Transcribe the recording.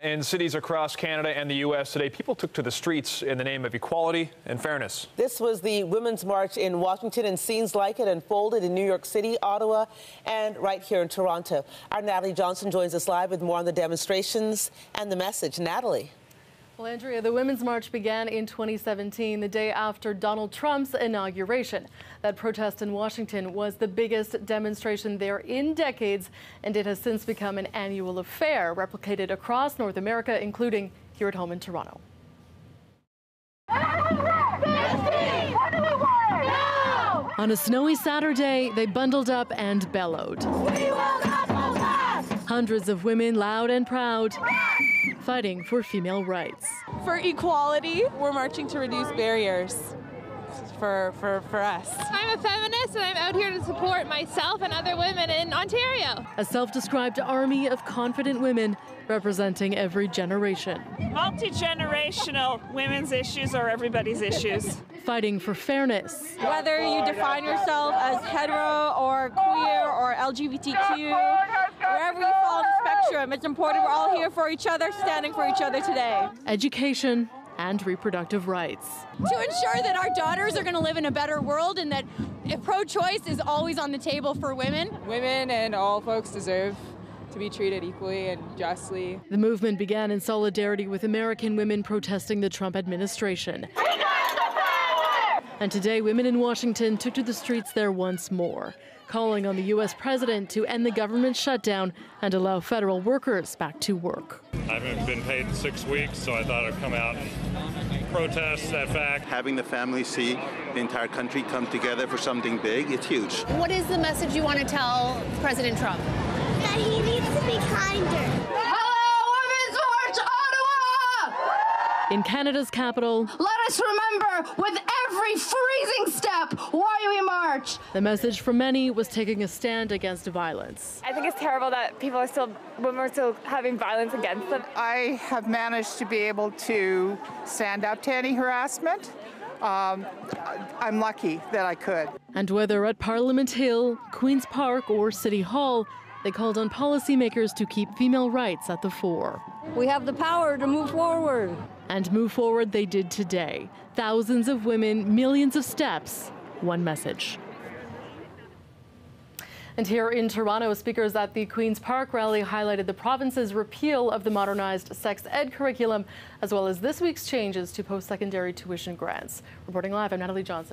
In cities across Canada and the U.S. today, people took to the streets in the name of equality and fairness. This was the Women's March in Washington, and scenes like it unfolded in New York City, Ottawa, and right here in Toronto. Our Natalie Johnson joins us live with more on the demonstrations and the message. Natalie. Well, Andrea, the Women's March began in 2017, the day after Donald Trump's inauguration. That protest in Washington was the biggest demonstration there in decades, and it has since become an annual affair, replicated across North America, including here at home in Toronto. On a snowy Saturday, they bundled up and bellowed. Hundreds of women, loud and proud, fighting for female rights. For equality, we're marching to reduce barriers for us. I'm a feminist and I'm out here to support myself and other women in Ontario. A self-described army of confident women representing every generation. Multi-generational women's issues are everybody's issues. Fighting for fairness. Whether you define yourself as hetero or queer or LGBTQ, wherever you fall on the spectrum, it's important we're all here for each other, standing for each other today. Education and reproductive rights. To ensure that our daughters are going to live in a better world and that pro-choice is always on the table for women. Women and all folks deserve to be treated equally and justly. The movement began in solidarity with American women protesting the Trump administration. And today, women in Washington took to the streets there once more, calling on the U.S. president to end the government shutdown and allow federal workers back to work. I haven't been paid in 6 weeks, so I thought I'd come out and protest that fact. Having the family see the entire country come together for something big, it's huge. What is the message you want to tell President Trump? That he needs to be kinder. Hello, Women's March, Ottawa! In Canada's capital, let us remember with every freezing step why we march. The message from many was taking a stand against violence. I think it's terrible that women are still having violence against them. I have managed to be able to stand up to any harassment. I'm lucky that I could. And whether at Parliament Hill, Queen's Park, or City Hall, they called on policymakers to keep female rights at the fore. We have the power to move forward. And move forward they did today. Thousands of women, millions of steps, one message. And here in Toronto, speakers at the Queen's Park rally highlighted the province's repeal of the modernized sex ed curriculum, as well as this week's changes to post-secondary tuition grants. Reporting live, I'm Natalie Johnson.